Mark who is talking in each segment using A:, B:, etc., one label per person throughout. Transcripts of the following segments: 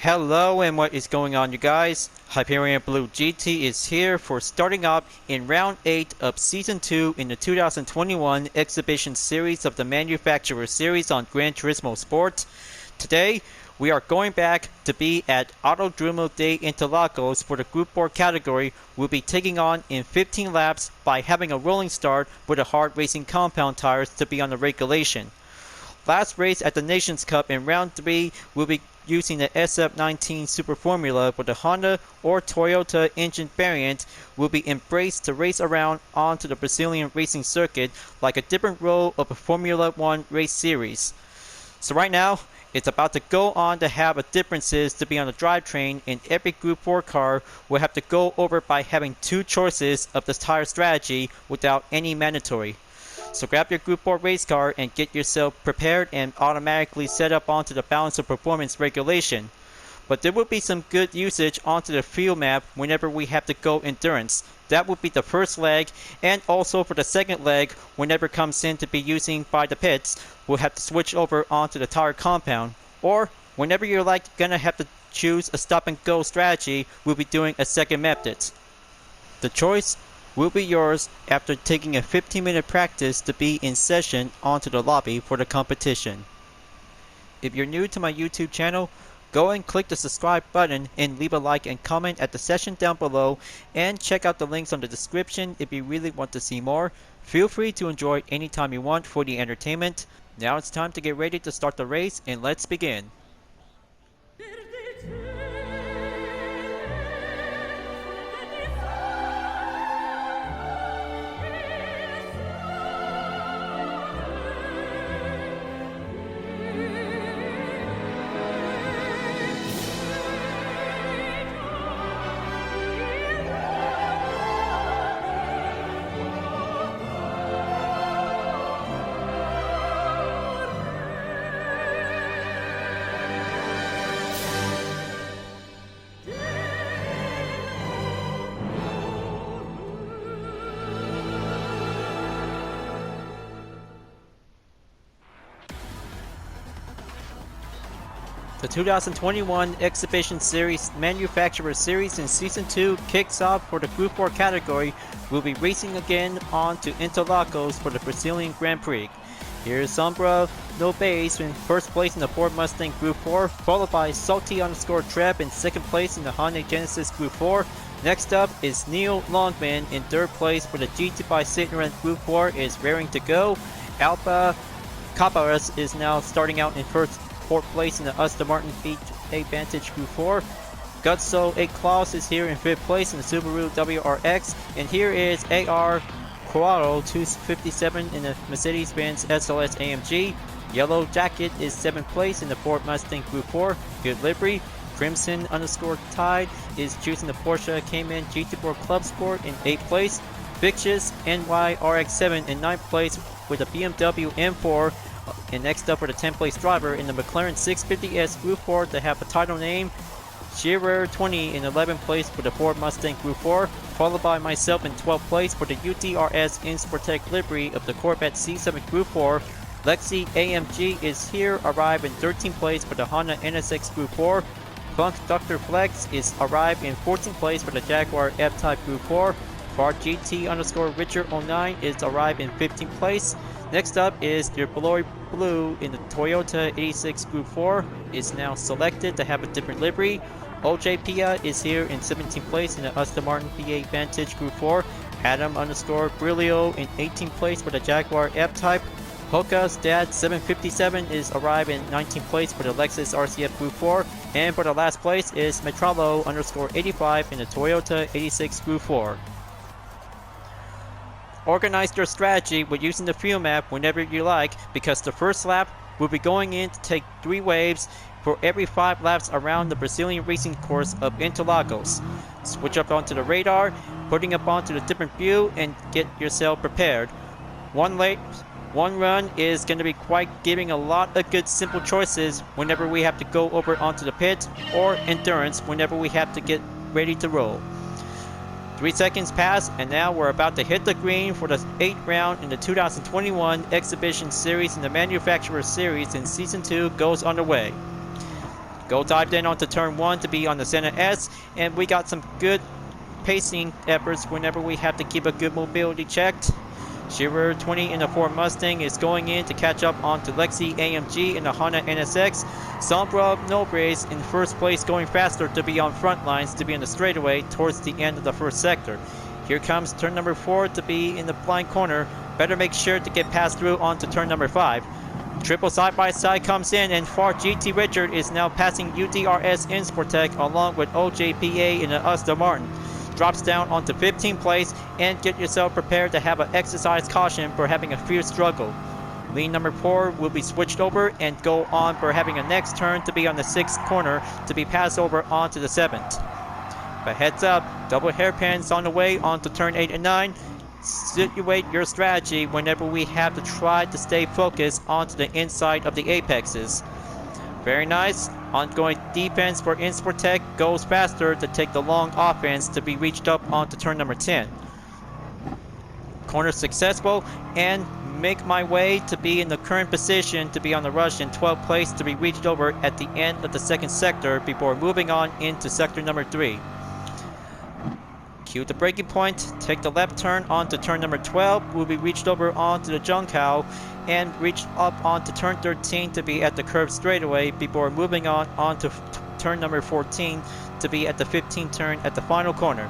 A: Hello and what is going on, you guys? Hyperion-Blue-GT is here for starting up in round 8 of season 2 in the 2021 exhibition series of the Manufacturer Series on Gran Turismo Sport. Today we are going back to be at Autodromo de Interlagos for the Group 4 category. We'll be taking on in 15 laps by having a rolling start with the hard racing compound tires to be on the regulation. Last race at the Nations Cup in round 3 will be using the SF19 Super Formula, with the Honda or Toyota engine variant will be embraced to race around onto the Brazilian racing circuit like a different role of a Formula 1 race series. So right now, it's about to go on to have a differences to be on the drivetrain, and every Group 4 car will have to go over by having two choices of the tire strategy without any mandatory. So grab your Group 4 race car and get yourself prepared and automatically set up onto the balance of performance regulation. But there will be some good usage onto the field map whenever we have to go endurance. That would be the first leg, and also for the second leg, whenever it comes in to be using by the pits, we'll have to switch over onto the tire compound. Or whenever you're gonna have to choose a stop and go strategy, we'll be doing a second method. The choice will be yours after taking a 15-minute practice to be in session onto the lobby for the competition. If you're new to my YouTube channel, go and click the subscribe button and leave a like and comment at the session down below, and check out the links on the description if you really want to see more. Feel free to enjoy anytime you want for the entertainment. Now it's time to get ready to start the race, and let's begin. The 2021 Exhibition Series Manufacturer Series in Season 2 kicks off for the Group 4 category. We'll be racing again on to Interlagos for the Brazilian Grand Prix. Here's Sombra No Base in first place in the Ford Mustang Group 4, followed by Salty_Treb in second place in the Honda Genesis Group 4. Next up is Neil Longman in third place for the GT by Citroen Group 4 is raring to go. Alba Cabaras is now starting out in fourth place in the Aston Martin VA Vantage Group 4. Gutso A. Klaus is here in fifth place in the Subaru WRX. And here is AR Corrado 257 in the Mercedes-Benz SLS AMG. Yellow Jacket is seventh place in the Ford Mustang Group 4. Good livery. Crimson_Tide is choosing the Porsche Cayman GT4 Club Sport in 8th place. Vicious NY RX7 in 9th place with a BMW M4. And next up for the 10th place driver in the McLaren 650S Group 4 to have a title name, Shearer 20 in 11th place for the Ford Mustang Group 4, followed by myself in 12th place for the UTRS Insportec livery of the Corvette C7 Group 4. Lexi AMG is here, arrived in 13th place for the Honda NSX Group 4. Funk Dr. Flex is arrived in 14th place for the Jaguar F-Type Group 4. Far GT_Richard 09 is arrived in 15th place. Next up is your Glory Blue in the Toyota 86 Group 4 is now selected to have a different livery. OJ Pia is here in 17th place in the Aston Martin VA Vantage Group 4. Adam_Brilio in 18th place for the Jaguar F-Type. Hoka's Dad 757 is arrived in 19th place for the Lexus RCF Group 4. And for the last place is Metralo_85 in the Toyota 86 Group 4. Organize your strategy with using the field map whenever you like, because the first lap will be going in to take 3 waves for every 5 laps around the Brazilian racing course of Interlagos. Switch up onto the radar, putting up onto the different view, and get yourself prepared. One run is going to be quite giving a lot of good simple choices whenever we have to go over onto the pit, or endurance whenever we have to get ready to roll. 3 seconds pass, and now we're about to hit the green for the 8th round in the 2021 Exhibition Series in the Manufacturer Series, and Season 2 goes underway. Go dived in onto turn 1 to be on the center S, and we got some good pacing efforts whenever we have to keep a good mobility checked. Shiver 20 in the Ford Mustang is going in to catch up onto Lexi AMG in the Honda NSX. Sombra Nobrace in first place, going faster to be on front lines to be in the straightaway towards the end of the first sector. Here comes turn number 4 to be in the blind corner. Better make sure to get past through onto turn number 5. Triple side-by-side comes in, and Far GT Richard is now passing UDRS Insportec along with OJPA in the Aston Martin. Drops down onto 15th place, and get yourself prepared to have an exercise caution for having a fierce struggle. Lean number 4 will be switched over and go on for having a next turn to be on the 6th corner to be passed over onto the 7th. But heads up, double hairpins on the way onto turn 8 and 9. Situate your strategy whenever we have to try to stay focused onto the inside of the apexes. Very nice. Ongoing defense for Insportec goes faster to take the long offense to be reached up onto turn number 10. Corner successful, and make my way to be in the current position to be on the rush in 12th place to be reached over at the end of the second sector before moving on into sector number 3. Cue the braking point, take the left turn onto turn number 12, will be reached over onto the Junkow and reached up onto turn 13 to be at the curved straightaway before moving on onto turn number 14 to be at the 15th turn at the final corner.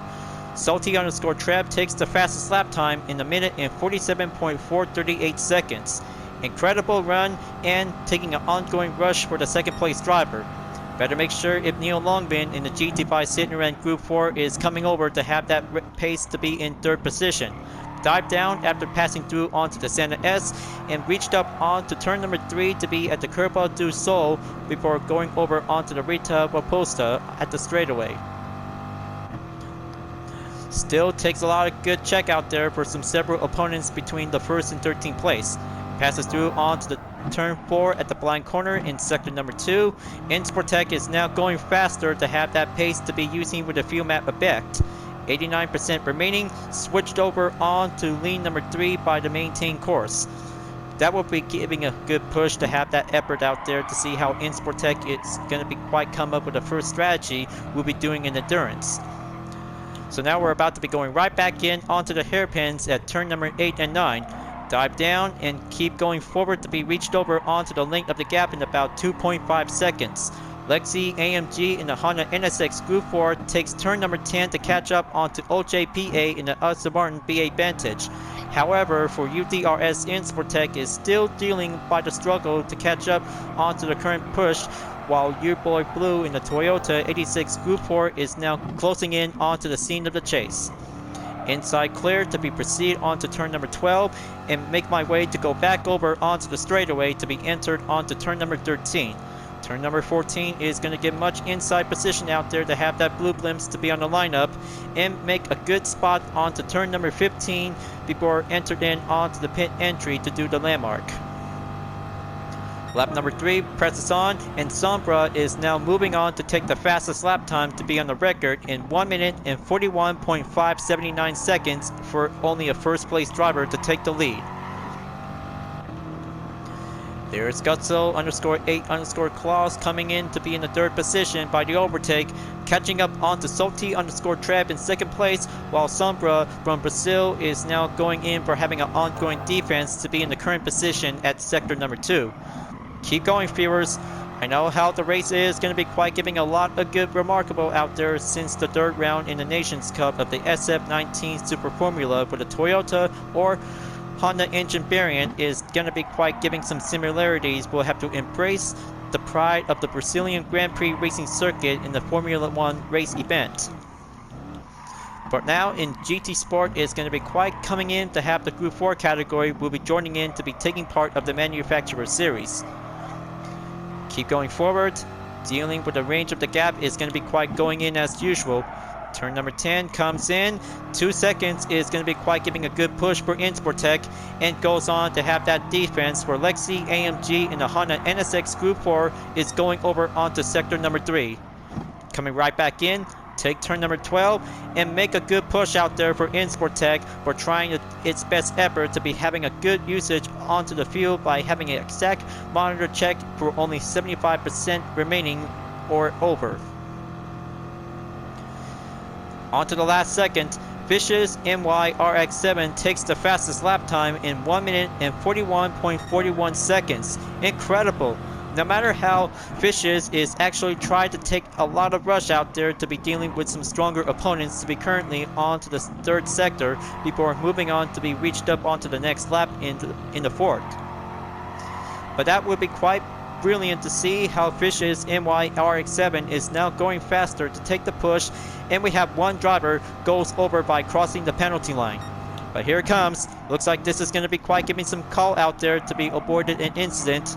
A: Salty_Trev takes the fastest lap time in a minute and 47.438 seconds. Incredible run and taking an ongoing rush for the second place driver. Better make sure if Neil Longbin in the GT5 Citroën Group 4 is coming over to have that pace to be in 3rd position. Dive down after passing through onto the center S and reached up onto turn number 3 to be at the Curva do Sol before going over onto the Rita Raposta at the straightaway. Still takes a lot of good check out there for some several opponents between the 1st and 13th place. Passes through onto the turn 4 at the blind corner in sector number 2. Insportec is now going faster to have that pace to be using with the fuel map effect. 89% remaining, switched over on to lean number 3 by the maintained course. That will be giving a good push to have that effort out there to see how Insportec is going to be quite come up with the first strategy we'll be doing in endurance. So now we're about to be going right back in onto the hairpins at turn number 8 and 9. Dive down and keep going forward to be reached over onto the length of the gap in about 2.5 seconds. Lexi AMG in the Honda NSX Group 4 takes turn number 10 to catch up onto OJPA in the Aston Martin B8 Vantage. However, for UDRS Insportec is still dealing by the struggle to catch up onto the current push, while Your Boy Blue in the Toyota 86 Group 4 is now closing in onto the scene of the chase. Inside clear to be proceed onto turn number 12 and make my way to go back over onto the straightaway to be entered onto turn number 13. Turn number 14 is going to get much inside position out there to have that blue glimpse to be on the lineup and make a good spot onto turn number 15 before entered in onto the pit entry to do the landmark. Lap number 3 presses on, and Sombra is now moving on to take the fastest lap time to be on the record in 1 minute and 41.579 seconds for only a first place driver to take the lead. There's Gutso_8_Claus coming in to be in the 3rd position by the overtake, catching up onto Salty_Trev in 2nd place, while Sombra from Brazil is now going in for having an ongoing defense to be in the current position at sector number 2. Keep going, viewers. I know how the race is going to be quite giving a lot of good remarkable out there since the 3rd round in the Nations Cup of the SF19 Super Formula for the Toyota or Honda engine variant is going to be quite giving some similarities. We'll have to embrace the pride of the Brazilian Grand Prix racing circuit in the Formula 1 race event. But now in GT Sport is going to be quite coming in to have the Group 4 category will be joining in to be taking part of the Manufacturer Series. Keep going forward. Dealing with the range of the gap is going to be quite going in as usual. Turn number 10 comes in. 2 seconds is going to be quite giving a good push for Insportec and goes on to have that defense where Lexi AMG in the Honda NSX Group 4 is going over onto sector number 3. Coming right back in. Take turn number 12 and make a good push out there for Insportec for trying its best effort to be having a good usage onto the field by having an exact monitor check for only 75% remaining or over. On to the last second. Fish's NY RX-7 takes the fastest lap time in 1 minute and 41.41 seconds. Incredible! No matter how Fish's is actually trying to take a lot of rush out there to be dealing with some stronger opponents to be currently on to the third sector before moving on to be reached up onto the next lap in the fourth. But that would be quite brilliant to see how Fish's NY RX-7 is now going faster to take the push, and we have one driver goes over by crossing the penalty line. But here it comes. Looks like this is going to be quite giving some call out there to be avoided an incident.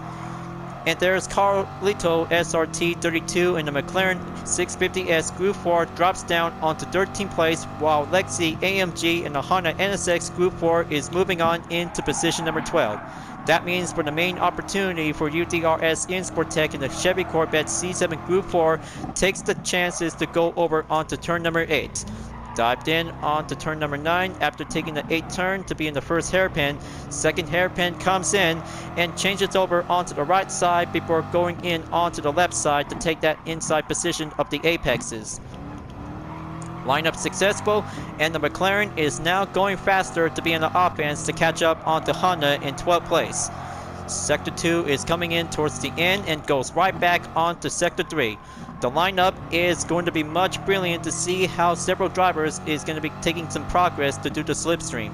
A: And there's Carlito SRT32 in the McLaren 650S Group 4 drops down onto 13th place, while Lexi AMG in the Honda NSX Group 4 is moving on into position number 12. That means for the main opportunity for UDRS in Sportec in the Chevy Corvette C7 Group 4 takes the chances to go over onto turn number 8. Dived in onto turn number 9 after taking the 8th turn to be in the first hairpin. Second hairpin comes in and changes over onto the right side before going in onto the left side to take that inside position of the apexes. Lineup successful, and the McLaren is now going faster to be in the offense to catch up onto Honda in 12th place. Sector 2 is coming in towards the end and goes right back onto Sector 3. The lineup is going to be much brilliant to see how several drivers is going to be taking some progress to do the slipstream.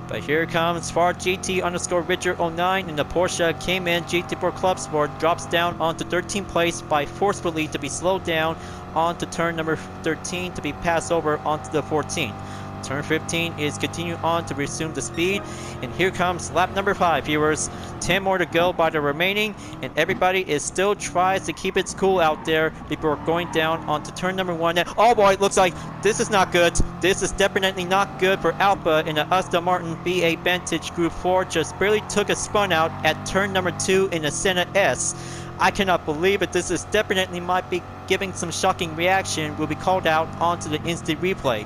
A: But here comes Far GT _ Richard 09 in the Porsche Cayman GT4 Club Sport drops down onto 13th place by forcefully to be slowed down onto turn number 13 to be passed over onto the 14th. Turn 15 is continuing on to resume the speed, and here comes lap number 5, viewers. 10 more to go by the remaining, and everybody is still tries to keep its cool out there before going down onto turn number 1. And, oh boy, it looks like this is not good. This is definitely not good for Alpha in the Aston Martin V8 Vantage Group 4. Just barely took a spun out at turn number 2 in the Senna S. I cannot believe it. This is definitely might be giving some shocking reaction. Will be called out onto the instant replay.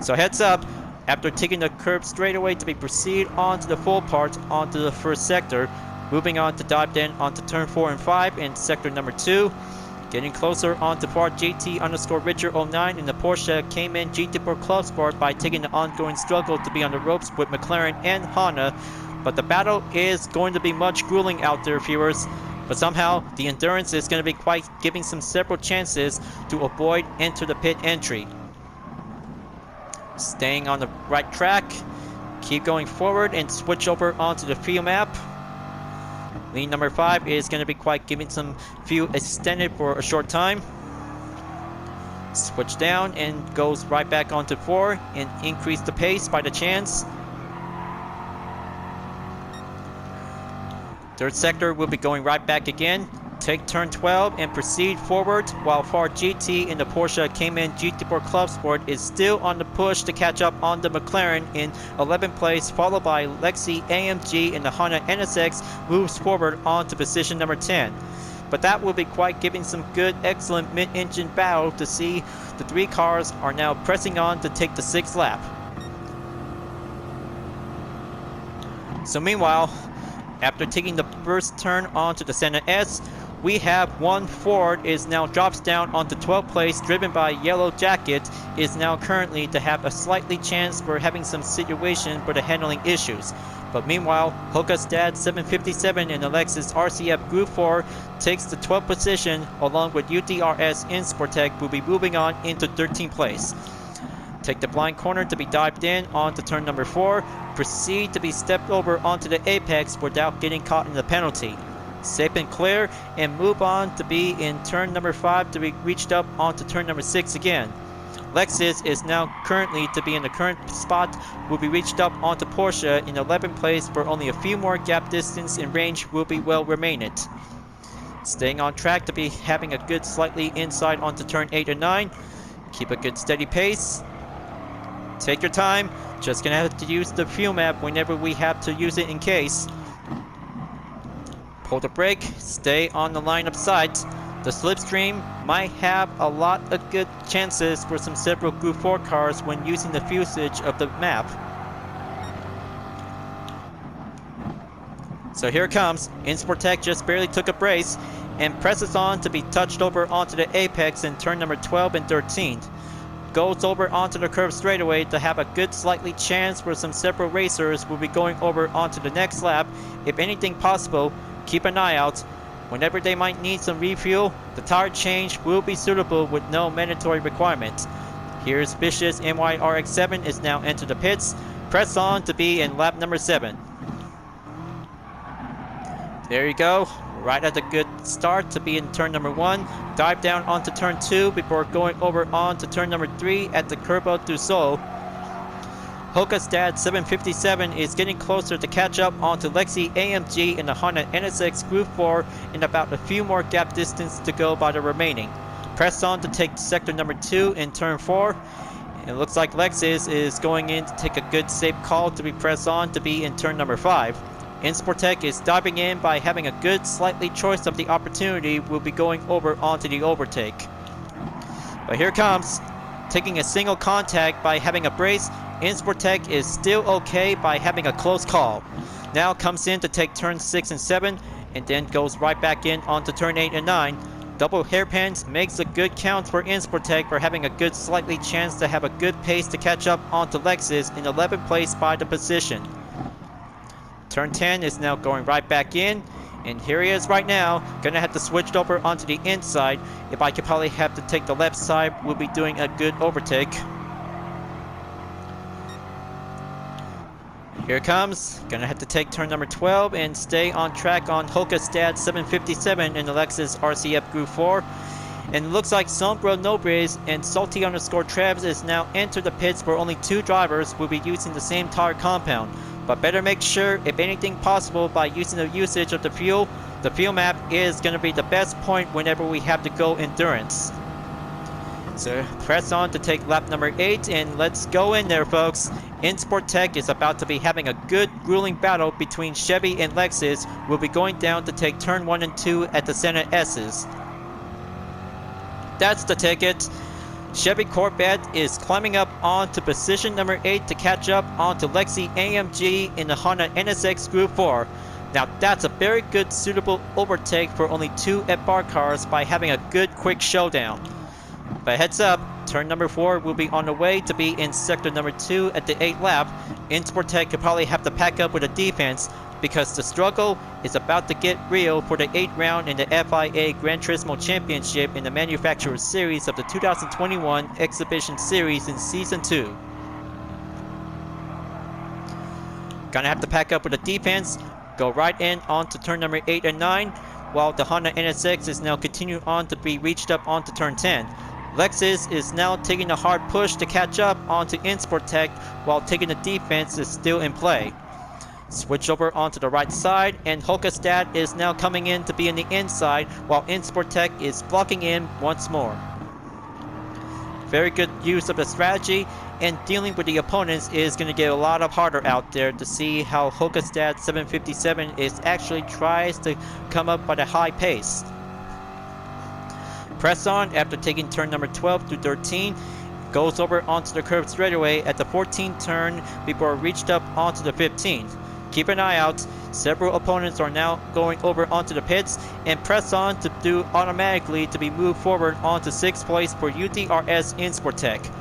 A: So heads up, after taking the curb straightaway to be proceed onto the full part onto the first sector, moving on to dive in onto turn 4 and 5 in sector number 2, getting closer onto Far GT _ Richard 09 in the Porsche Cayman GT4 Club Sport by taking the ongoing struggle to be on the ropes with McLaren and Honda, but the battle is going to be much grueling out there, viewers. But somehow the endurance is going to be quite giving some several chances to avoid into the pit entry. Staying on the right track, keep going forward and switch over onto the field map. Lead number 5 is going to be quite giving some fuel extended for a short time. Switch down and goes right back onto 4 and increase the pace by the chance. Third sector will be going right back again. Take turn 12 and proceed forward, while Far GT in the Porsche Cayman GT4 Club Sport is still on the push to catch up on the McLaren in 11th place, followed by Lexi AMG in the Honda NSX moves forward on to position number 10. But that will be quite giving some good, excellent mid-engine battle to see the 3 cars are now pressing on to take the 6th lap. So meanwhile, after taking the first turn onto the Senna S, we have one Ford is now drops down onto 12th place, driven by Yellow Jacket, is now currently to have a slightly chance for having some situation for the handling issues. But meanwhile, Hokastad 757 in the Lexus RCF Group 4 takes the 12th position, along with UDRS in Sportec will be moving on into 13th place. Take the blind corner to be dived in onto turn number 4, proceed to be stepped over onto the apex without getting caught in the penalty. Safe and clear, and move on to be in turn number 5 to be reached up onto turn number 6 again. Lexus is now currently to be in the current spot, will be reached up onto Porsche in 11th place for only a few more gap distance and range will be well remain it. Staying on track to be having a good slightly inside onto turn 8 or 9. Keep a good steady pace. Take your time, just gonna have to use the fuel map whenever we have to use it in case. Pull the brake, stay on the line of sight. The slipstream might have a lot of good chances for some several Group 4 cars when using the usage of the map. So here it comes. InSportec just barely took a brace, and presses on to be touched over onto the apex in turn number 12 and 13. Goes over onto the curve straightaway to have a good slightly chance where some several racers will be going over onto the next lap. If anything possible, keep an eye out. Whenever they might need some refuel, the tire change will be suitable with no mandatory requirement. Here's Vicious MYRX7 is now entered the pits. Press on to be in lap number 7. There you go. Right at a good start to be in turn number 1. Dive down onto turn 2 before going over onto turn number 3 at the Curva do Sol. Hokastad 757 is getting closer to catch up onto Lexi AMG in the Honda NSX Group 4 and about a few more gap distance to go by the remaining. Press on to take sector number 2 in turn 4. It looks like Lexus is going in to take a good safe call to be pressed on to be in turn number 5. Insportec is diving in by having a good slightly choice of the opportunity, will be going over onto the overtake. But here comes, taking a single contact by having a brace. Insportec is still okay by having a close call. Now comes in to take turn 6 and 7 and then goes right back in onto turn 8 and 9. Double hairpins makes a good count for Insportec for having a good slightly chance to have a good pace to catch up onto Lexus in 11th place by the position. Turn 10 is now going right back in, and here he is right now. Gonna have to switch over onto the inside. If I could probably have to take the left side, we'll be doing a good overtake. Here it comes. Gonna have to take turn number 12 and stay on track on Hokastad 757 in the Lexus RCF Group 4. And it looks like Sombra Nobres and Salty_Trebs is now entered the pits where only 2 drivers will be using the same tire compound. But better make sure, if anything possible, by using the usage of the fuel map is going to be the best point whenever we have to go endurance. So press on to take lap number 8 and let's go in there, folks. Insportec is about to be having a good grueling battle between Chevy and Lexus. We'll be going down to take turn 1 and 2 at the Senna S's. That's the ticket. Chevy Corvette is climbing up onto position number 8 to catch up onto Lexi AMG in the Honda NSX Group 4. Now that's a very good suitable overtake for only 2 FR cars by having a good quick showdown. But heads up, turn number 4 will be on the way to be in sector number 2 at the 8th lap. Insportec could probably have to pack up with a defense because the struggle is about to get real for the 8th round in the FIA Gran Turismo Championship in the Manufacturer Series of the 2021 Exhibition Series in Season 2. Gonna have to pack up with a defense, go right in onto turn number 8 and 9, while the Honda NSX is now continuing on to be reached up onto turn 10. Lexus is now taking a hard push to catch up onto Insportec while taking the defense is still in play. Switch over onto the right side, and Hokastad is now coming in to be in the inside while Insportec is blocking in once more. Very good use of the strategy, and dealing with the opponents is going to get a lot of harder out there to see how Hokastad 757 is actually tries to come up at a high pace. Press on after taking turn number 12 through 13. Goes over onto the curve straightaway at the 14th turn before reached up onto the 15th. Keep an eye out. Several opponents are now going over onto the pits, and press on to do automatically to be moved forward onto 6th place for UDRS Insportec.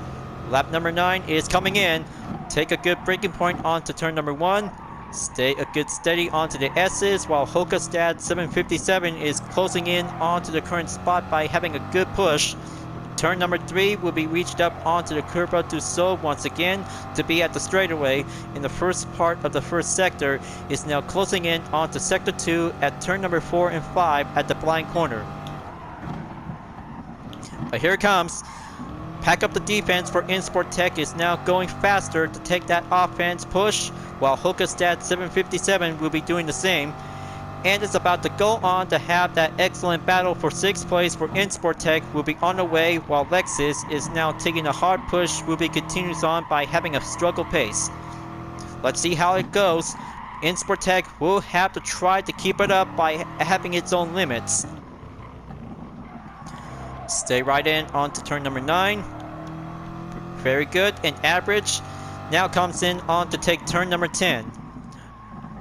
A: Lap number 9 is coming in. Take a good braking point onto turn number 1. Stay a good steady onto the S's while Hokastad 757 is closing in onto the current spot by having a good push. Turn number 3 will be reached up onto the Curva do Sol once again to be at the straightaway in the first part of the first sector is now closing in onto sector 2 at turn number 4 and 5 at the blind corner. But here it comes. Pack up the defense for Insportec is now going faster to take that offense push while Hokastad 757 will be doing the same. And is about to go on to have that excellent battle for 6th place for Insportec will be on the way while Lexus is now taking a hard push will be continues on by having a struggle pace. Let's see how it goes. Insportec will have to try to keep it up by having its own limits. Stay right in onto turn number 9. Very good and average. Now comes in on to take turn number 10.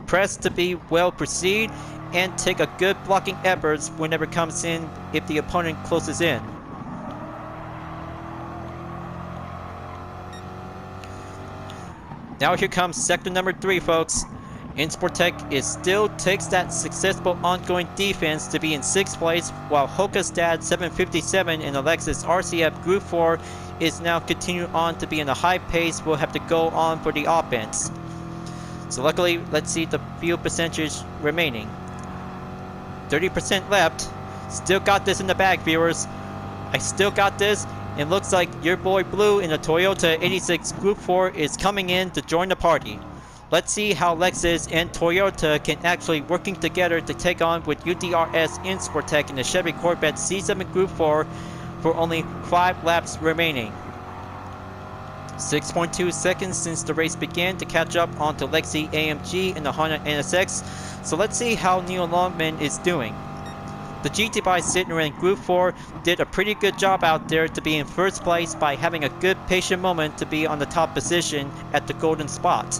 A: Press to be well proceed, and take a good blocking efforts whenever it comes in if the opponent closes in. Now here comes sector number 3, folks. Insportec is still takes that successful ongoing defense to be in 6th place, while Hokastad 757 and Alexis RCF Group 4 is now continuing on to be in a high pace. Will have to go on for the offense. So luckily, let's see the fuel percentage remaining. 30% left. Still got this in the bag, viewers. I still got this. It looks like your boy Blue in the Toyota 86 Group 4 is coming in to join the party. Let's see how Lexus and Toyota can actually working together to take on with UDRS Insportec in the Chevy Corvette C7 Group 4 for only 5 laps remaining. 6.2 seconds since the race began to catch up onto Lexi AMG and the Honda NSX. So let's see how Neil Longman is doing. The GT by Sidner in Group 4 did a pretty good job out there to be in 1st place by having a good patient moment to be on the top position at the golden spot.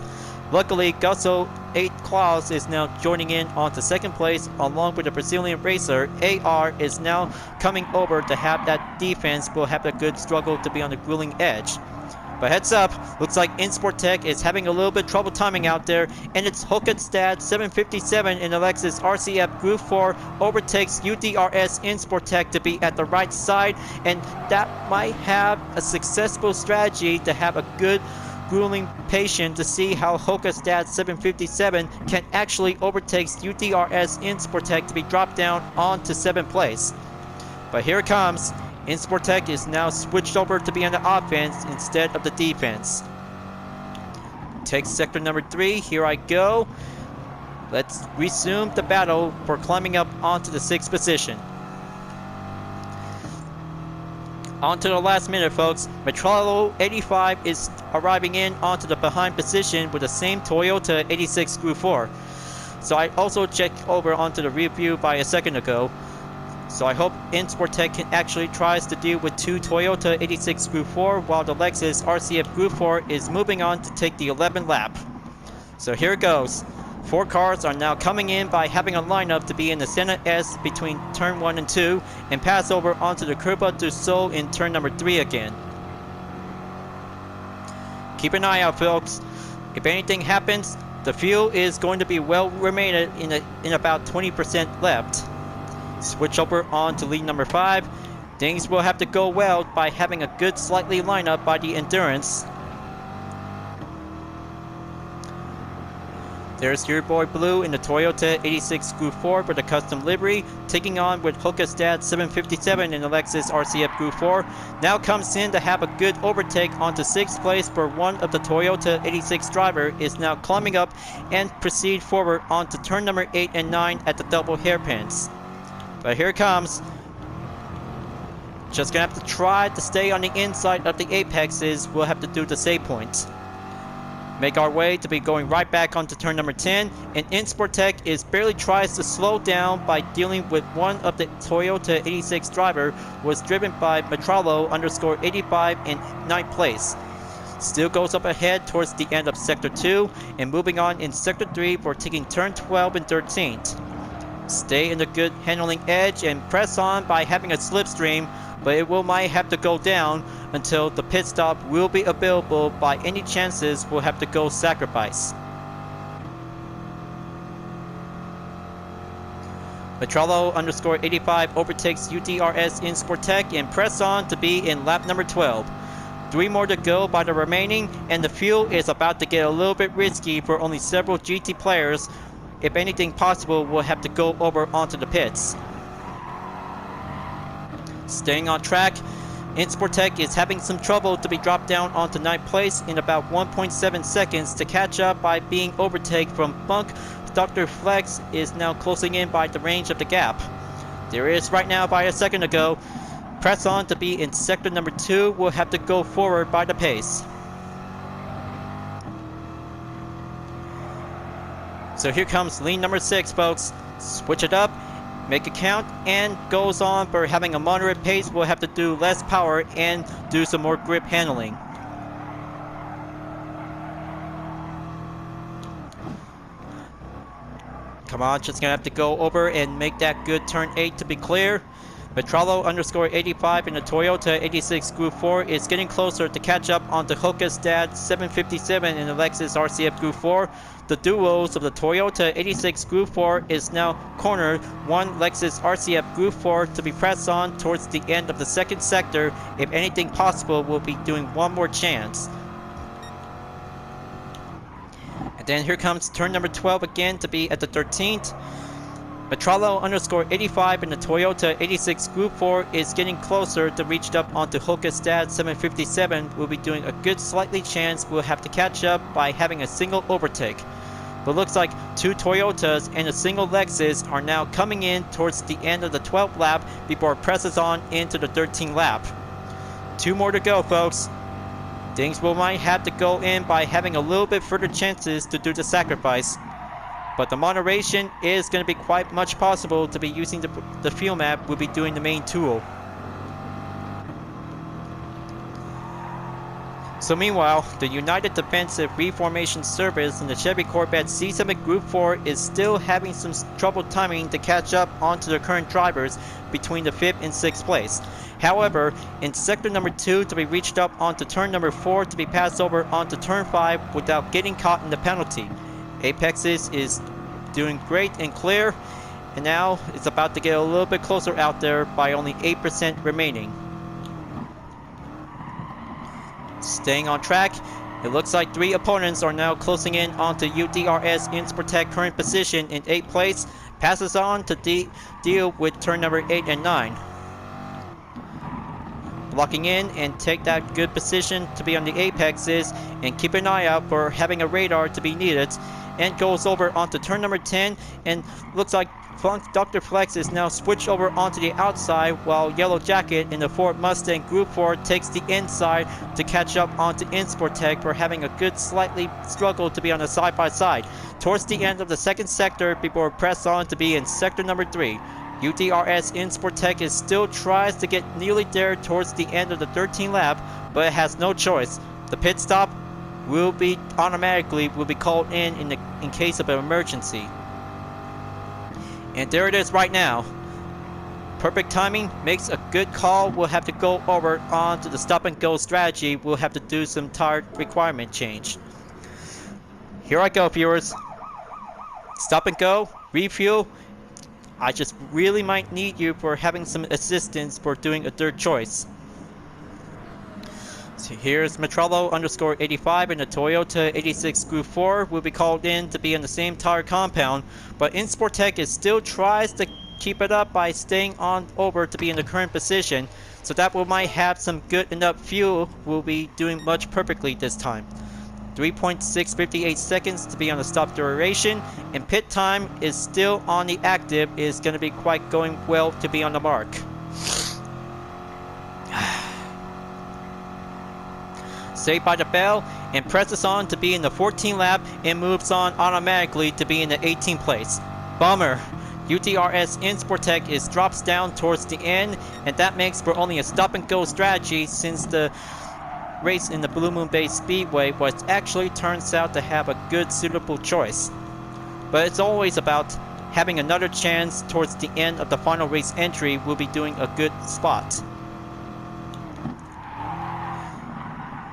A: Luckily, Gusso 8 Claus is now joining in onto 2nd place along with the Brazilian racer. AR is now coming over to have that defense. Will have a good struggle to be on the grueling edge. But heads up, looks like Insportec is having a little bit trouble timing out there, and it's Hokastad 757 in the Lexus RCF Group 4 overtakes UDRS Insportec to be at the right side, and that might have a successful strategy to have a good grueling patient to see how Hokastad 757 can actually overtake UDRS Insportec to be dropped down onto 7th place. But here it comes. Insportec is now switched over to be on the offense instead of the defense. Take sector number 3, here I go. Let's resume the battle for climbing up onto the 6th position. On to the last minute, folks. Metrolo 85 is arriving in onto the behind position with the same Toyota 86 Group 4. So I also checked over onto the review by a second ago. So I hope Insportec can actually tries to deal with 2 Toyota 86 Group 4 while the Lexus RCF Group 4 is moving on to take the 11th lap. So here it goes. 4 cars are now coming in by having a lineup to be in the Senna S between turn 1 and 2 and pass over onto the Curva du Sol in turn number 3 again. Keep an eye out, folks. If anything happens, the fuel is going to be well remaining in about 20% left. Switch over on to lead number 5. Things will have to go well by having a good slightly lineup by the Endurance. There's your boy Blue in the Toyota 86 Group 4 with a custom livery, taking on with Hokastad 757 in the Lexus RCF Group 4. Now comes in to have a good overtake onto 6th place for one of the Toyota 86 driver is now climbing up and proceed forward onto turn number 8 and 9 at the double hairpins. But here it comes. Just gonna have to try to stay on the inside of the apexes. We'll have to do the save points. Make our way to be going right back onto turn number 10. And Insportec is barely tries to slow down by dealing with one of the Toyota 86 driver was driven by Metrolo _ 85 in 9th place. Still goes up ahead towards the end of sector 2 and moving on in sector 3 for taking turn 12 and 13th. Stay in the good handling edge and press on by having a slipstream, but it might have to go down until the pit stop will be available. By any chances, we'll have to go sacrifice. Metrolo _ 85 overtakes UDRS Insportec and press on to be in lap number 12. 3 more to go by the remaining, and the fuel is about to get a little bit risky for only several GT players. If anything possible, we'll have to go over onto the pits. Staying on track, Insportec is having some trouble to be dropped down onto 9th place in about 1.7 seconds to catch up by being overtaken from Funk. Dr. Flex is now closing in by the range of the gap. There is right now by a second ago. Press on to be in sector number 2. We'll have to go forward by the pace. So here comes lean number 6, folks. Switch it up, make it count, and goes on for having a moderate pace. We'll have to do less power and do some more grip handling. Come on, just gonna have to go over and make that good turn 8 to be clear. Metralo underscore 85 in the Toyota 86 Group 4 is getting closer to catch up onto Hoka's dad 757 in the Lexus RCF Group 4. The duos of the Toyota 86 Group 4 is now cornered one Lexus RCF Group 4 to be pressed on towards the end of the second sector. If anything possible, we'll be doing one more chance. And then here comes turn number 12 again to be at the 13th. Metralo underscore 85 in the Toyota 86 Group 4 is getting closer to reach up onto Hoka's dad 757. We'll be doing a good slightly chance we'll have to catch up by having a single overtake. But looks like two Toyotas and a single Lexus are now coming in towards the end of the 12th lap before it presses on into the 13th lap. 2 more to go, folks. Things will might have to go in by having a little bit further chances to do the sacrifice. But the moderation is going to be quite much possible to be using the fuel map. We'll be doing the main tool. So meanwhile, the United Defensive Reformation Service in the Chevy Corvette C7 Group 4 is still having some trouble timing to catch up onto their current drivers between the 5th and 6th place. However, in sector number 2 to be reached up onto turn number 4 to be passed over onto turn 5 without getting caught in the penalty. Apexes is doing great and clear, and now it's about to get a little bit closer out there by only 8% remaining. Staying on track, it looks like 3 opponents are now closing in onto UDRS Insportec current position in 8th place, passes on to deal with turn number 8 and 9. Locking in and take that good position to be on the apexes and keep an eye out for having a radar to be needed, and goes over onto turn number 10, and looks like Dr. Flex is now switched over onto the outside while Yellow Jacket in the Ford Mustang Group 4 takes the inside to catch up onto Insportec for having a good slightly struggle to be on the side-by-side. Towards the end of the second sector before press on to be in sector number 3. UDRS Insportec is still tries to get nearly there towards the end of the 13th lap, but it has no choice. The pit stop will be called in case of an emergency. And there it is right now. Perfect timing, makes a good call. We'll have to go over onto the stop and go strategy. We'll have to do some tire requirement change. Here I go, viewers. Stop and go, refuel. I just really might need you for having some assistance for doing a third choice. So here's Metralo underscore 85 in the Toyota 86 Group 4 will be called in to be in the same tire compound, but Insportec is still tries to keep it up by staying on over to be in the current position, so that we might have some good enough fuel. Will be doing much perfectly this time. 3.658 seconds to be on the stop duration, and pit time is still on the active, is going to be quite going well to be on the mark. Saved by the bell and presses on to be in the 14th lap and moves on automatically to be in the 18th place. Bummer. UDRS Insportec is drops down towards the end, and that makes for only a stop and go strategy, since the race in the Blue Moon Bay Speedway was actually turns out to have a good suitable choice. But it's always about having another chance towards the end of the final race entry. Will be doing a good spot.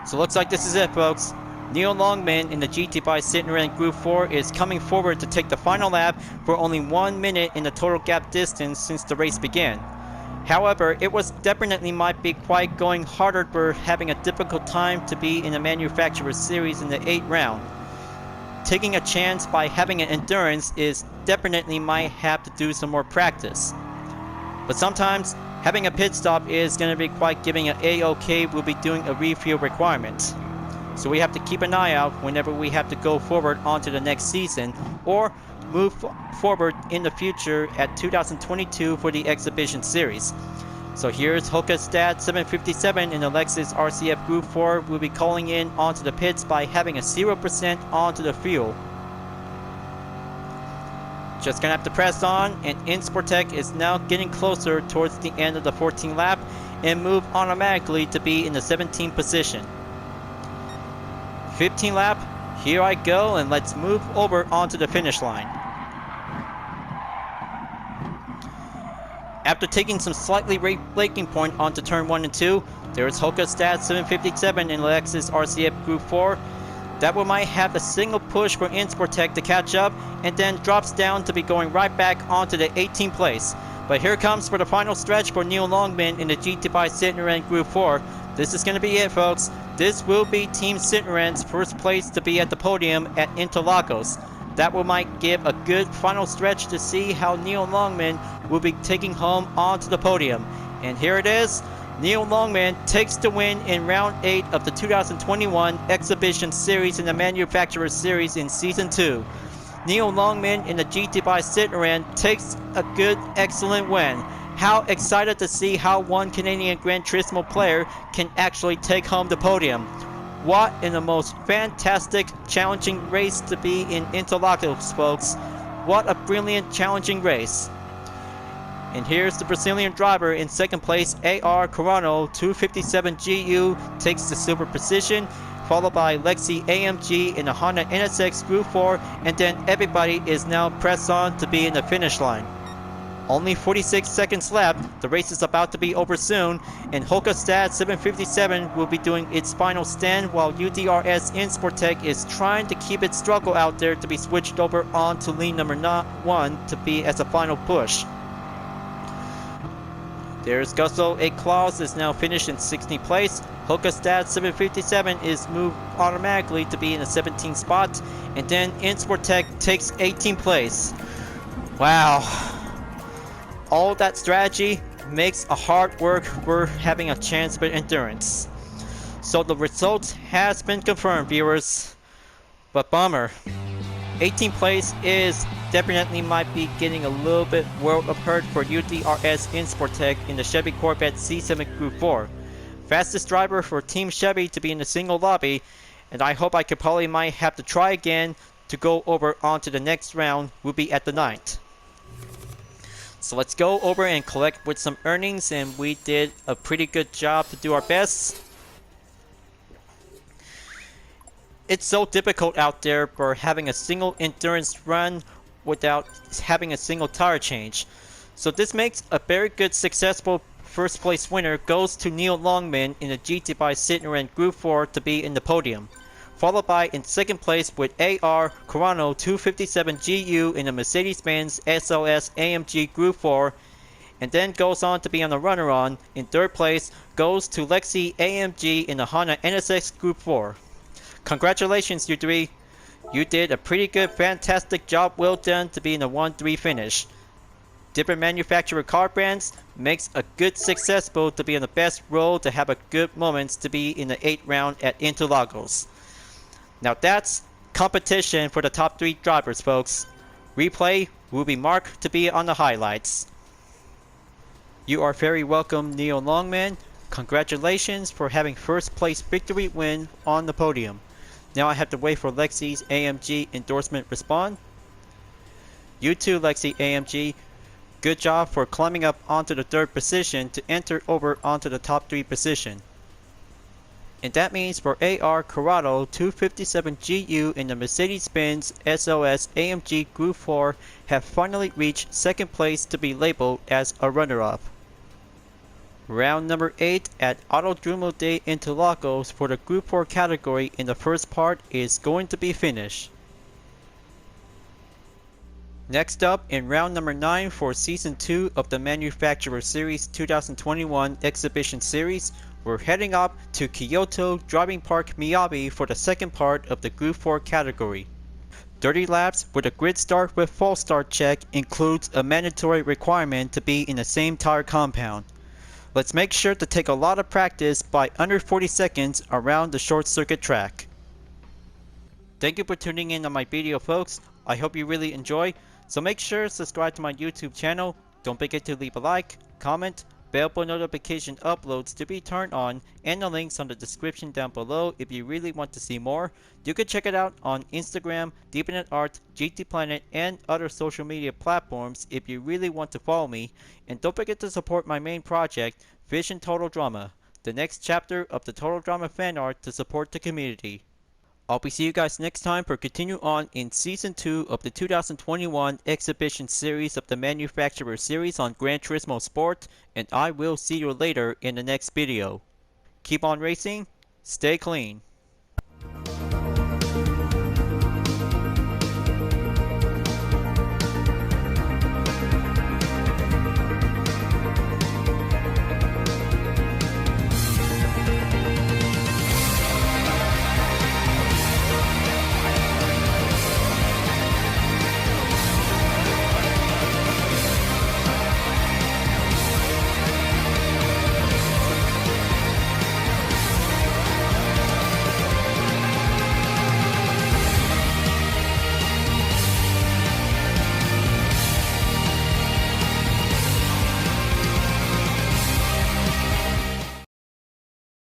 A: So looks like this is it, folks. Neil Longman in the GT by Citroen Group 4 is coming forward to take the final lap for only 1 minute in the total gap distance since the race began. However, it was definitely might be quite going harder for having a difficult time to be in the manufacturer series in the 8th round. Taking a chance by having an endurance is definitely might have to do some more practice. But sometimes having a pit stop is going to be quite giving an A-OK. Will be doing a refuel requirement. So we have to keep an eye out whenever we have to go forward onto the next season, or move forward in the future at 2022 for the exhibition series. So here's Hoka's dad 757 in the Lexus RCF Group 4 will be calling in onto the pits by having a 0% onto the fuel. Just gonna have to press on, and Insportec is now getting closer towards the end of the 14th lap and move automatically to be in the 17th position. 15th lap, here I go, and let's move over onto the finish line. After taking some slightly braking point onto turn 1 and 2, there's Hokastad 757 in Lexus RCF Group 4. That one might have a single push for Insportec to catch up, and then drops down to be going right back onto the 18th place. But here comes for the final stretch for Neil Longman in the GT5 Citroën Group 4. This is going to be it, folks. This will be Team Citroën's first place to be at the podium at Interlagos. That will might give a good final stretch to see how Neil Longman will be taking home onto the podium. And here it is. Neil Longman takes the win in round 8 of the 2021 Exhibition Series in the Manufacturer Series in Season 2. Neil Longman in the GT5 Citroën takes a good, excellent win. How excited to see how one Canadian Gran Turismo player can actually take home the podium. What in the most fantastic, challenging race to be in Interlagos, folks. What a brilliant, challenging race. And here's the Brazilian driver in second place, AR Corano 257 GU takes the silver position, followed by Lexi AMG in the Honda NSX Group 4, and then everybody is now pressed on to be in the finish line. Only 46 seconds left, the race is about to be over soon, and Hokastad 757 will be doing its final stand while UDRS Insportec is trying to keep its struggle out there to be switched over on to lean number 1 to be as a final push. There's Gusto A. Claus is now finished in 16th place. Hokastad 757 is moved automatically to be in the 17th spot. And then Insportec takes 18th place. Wow. All that strategy makes a hard work for having a chance with endurance. So the result has been confirmed, viewers. But bummer. 18th place is definitely might be getting a little bit world of hurt for UDRS Insportec in the Chevy Corvette C7 Group 4. Fastest driver for Team Chevy to be in a single lobby, and I hope I could probably might have to try again to go over onto the next round will be at the 9th. So let's go over and collect with some earnings, and we did a pretty good job to do our best. It's so difficult out there for having a single endurance run without having a single tire change. So this makes a very good successful first place winner goes to Neil Longman in the GT5 Citroën Group 4 to be in the podium. Followed by in second place with AR Corano 257 GU in the Mercedes-Benz SLS AMG Group 4. And then goes on to be on the runner-on. In third place goes to Lexi AMG in the Honda NSX Group 4. Congratulations, you three. You did a pretty good, fantastic job, well done to be in a 1-3 finish. Different manufacturer car brands makes a good successful to be in the best role to have a good moments to be in the 8th round at Interlagos. Now that's competition for the top 3 drivers, folks. Replay will be marked to be on the highlights. You are very welcome, Neil Longman. Congratulations for having first place victory win on the podium. Now I have to wait for Lexi's AMG endorsement respond. You too, Lexi AMG. Good job for climbing up onto the 3rd position to enter over onto the top 3 position. And that means for AR Corrado 257 GU in the Mercedes-Benz SLS AMG Group 4 have finally reached 2nd place to be labeled as a runner-up. Round number 8 at Autodromo de Interlagos for the Group 4 category in the first part is going to be finished. Next up, in round number 9 for Season 2 of the Manufacturer Series 2021 Exhibition Series, we're heading up to Kyoto Driving Park Miyabi for the second part of the Group 4 category. 30 laps with a grid start with false start check includes a mandatory requirement to be in the same tire compound. Let's make sure to take a lot of practice by under 40 seconds around the short circuit track. Thank you for tuning in on my video, folks. I hope you really enjoy. So make sure to subscribe to my YouTube channel. Don't forget to leave a like, comment, bell for notification uploads to be turned on, and the links on the description down below if you really want to see more. You can check it out on Instagram, Deepnet Art, GT Planet, and other social media platforms if you really want to follow me. And don't forget to support my main project, Vision Total Drama, the next chapter of the Total Drama fan art to support the community. I'll be seeing you guys next time for continue on in Season 2 of the 2021 Exhibition Series of the Manufacturer Series on Gran Turismo Sport, and I will see you later in the next video. Keep on racing, stay clean.